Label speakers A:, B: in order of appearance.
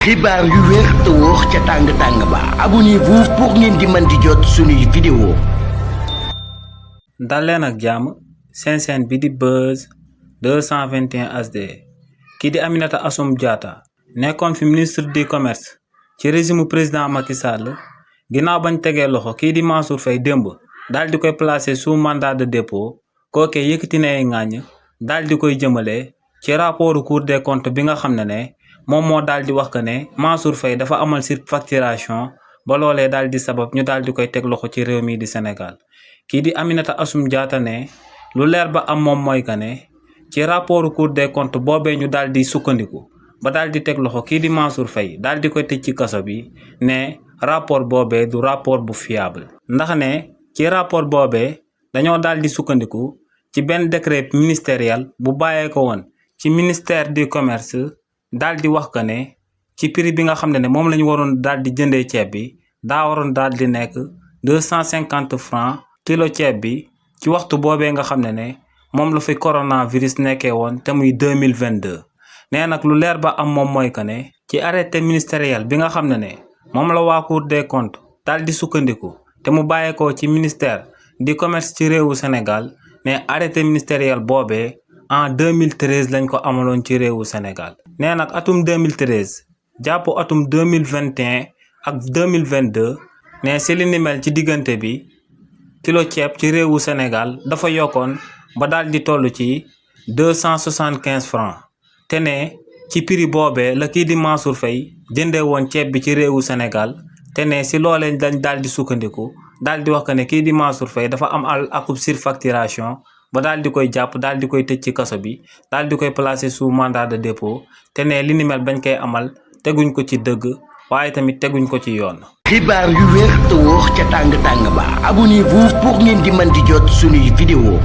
A: xibaar yu wér te wóor ca tàng ba abonnez-vous pour ngeen di mën di jot suñuy vidéo.
B: dal leen ak jàmm seen chaîne bi di Buzz 221 HD kii di Aminata Assome Diatta nekkoon fi ministre du commerce ci régime président Macky Sall ginnaaw bañ tegee loxo kii di Mansour Faye démb daal di koy placer sous mandat de dépôt kookee yëkkati na ay ŋàññ daal di koy jëmale ci rapport Cour des comptes bi nga xam ne moom moo daal di wax que ne Mansour Faye dafa amal surfacturation ba loolee daal di sabab ñu daal di koy teg loxo ci réew mi di Sénégal kii di Aminata Assome Diatta ne lu leer ba am moom mooy que ne ci rapport Cour des comptes boobee ñu daal di sukkandiku ba daal di teg loxo kii di Mansour Faye daal di koy tëj ci kaso bi ne rapport boobee du rapport bu fiable ndax ne ci rapport boobee dañoo daal di sukkandiku ci benn décret ministériel bu bàyyee ko woon ci ministère du commerce daal di wax que ne ci prix bi nga xam ne moom la ñu waroon daal di jëndee ceeb bi daa waroon daal di nekk 250 francs kilo ceeb bi ci waxtu boobee nga xam ne moom la fi coronavirus nekkee woon te muy 2022 nee nag lu leer ba am moom mooy que ne ci arrêté ministériel bi nga xam ne moom la waa Cour des comptes daal di sukkandiku te mu bàyyeekoo ci ministère du commerce ci réewu Sénégal ne arrêté ministériel boobee en 2013 lañ ko amaloon ci réewu Sénégal nee nag atum 2013 jàpp atum 2021 ak 2022 ne si li ni mel ci diggante bi kilo ceeb ci réewu Sénégal dafa yokkoon ba daal di toll ci 275 francs te ne ci prix boobee la kii di Mansour Faye jëndee woon ceeb bi ci réewu Sénégal te ne si loolee dañ daal di sukkandiku daal di wax que ne kii di Mansour Faye dafa am akub surfacturation ba daal di koy jàpp daal di koy tëj ci kaso bi daal di koy placer sous mandat de dépôt te ne li ni mel bañ koy amal teguñ ko ci dëgg waaye tamit teguñ ko ci yoon.
A: xibaar yu wér te wóor ca tàng ba abonnez-vous pour ngeen di mën di jot suñuy vidéo.